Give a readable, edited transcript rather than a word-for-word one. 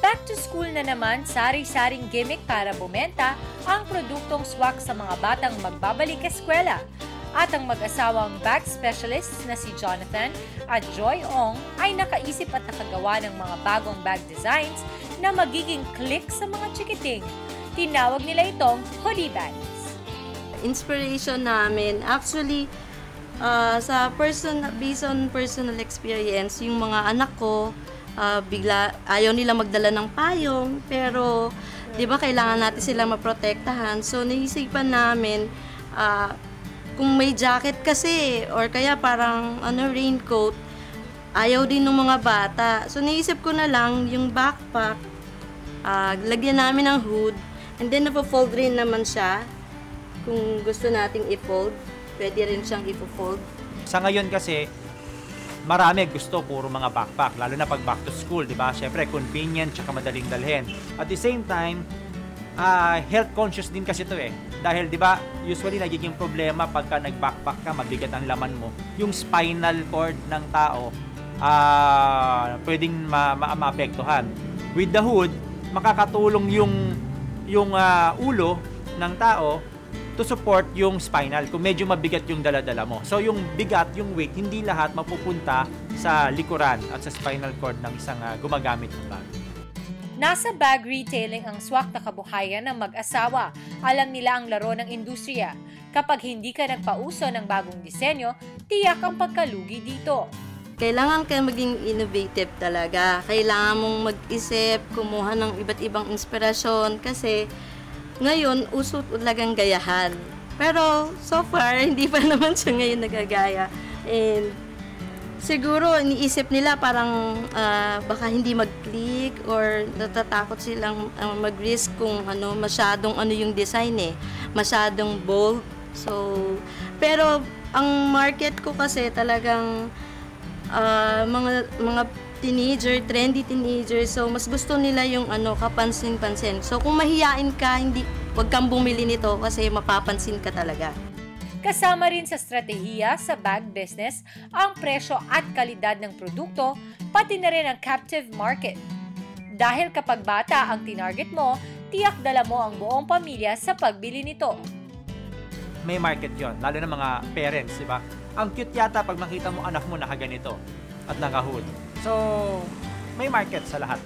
Back to school na naman, sari-saring gimmick para bumenta ang produktong swak sa mga batang magbabalik eskwela. At ang mag-asawang bag specialists na si Jonathan at Joy Ong ay nakaisip at nakagawa ng mga bagong bag designs na magiging click sa mga chikiting. Tinawag nila itong hoodie bags. Inspiration namin, actually, based on personal experience, yung mga anak ko, bigla ayaw nila magdala ng payong, pero 'di ba kailangan natin sila maprotektahan. So naisipan namin kung may jacket kasi or kaya parang raincoat, ayaw din ng mga bata. So naisip ko na lang yung backpack, lagyan namin ng hood, and then napo-fold rin naman siya. Kung gusto nating i-fold, pwede rin siyang i-fold. Sa ngayon kasi, marami gusto puro mga backpack, lalo na pag back to school, di ba? Syempre, convenient, tsaka madaling dalhin. At the same time, health conscious din kasi ito eh. Dahil, di ba, usually nagiging problema pagka nag-backpack ka, mabigat ang laman mo. Yung spinal cord ng tao, pwedeng maapektuhan. With the hood, makakatulong yung ulo ng tao to support yung spinal kung medyo mabigat yung dala-dala mo. So yung bigat, yung weight, hindi lahat mapupunta sa likuran at sa spinal cord ng isang gumagamit ng bag. Nasa bag retailing ang swak na kabuhayan ng mag-asawa. Alam nila ang laro ng industriya. Kapag hindi ka nagpauso ng bagong disenyo, tiyak ang pagkalugi dito. Kailangan ka maging innovative talaga. Kailangan mong mag-isip, kumuha ng iba't ibang inspirasyon kasi ngayon, uso talagang gayahan. Pero so far, hindi pa naman siya ngayon nagagaya. And siguro, iniisip nila parang baka hindi mag-click or natatakot silang mag-risk kung masyadong yung design eh. Masyadong bold. So, pero ang market ko kasi talagang mga teenager, trendy teenager. So, mas gusto nila yung kapansin-pansin. So, kung mahiyain ka, wag kang bumili nito kasi mapapansin ka talaga. Kasama rin sa strategiya sa bag business ang presyo at kalidad ng produkto, pati na rin ang captive market. Dahil kapag bata ang tinarget mo, tiyak dala mo ang buong pamilya sa pagbili nito. May market yon, lalo na mga parents, di ba? Ang cute yata pag makita mo anak mo nakaganito at naka-hood. So, may market sa lahat.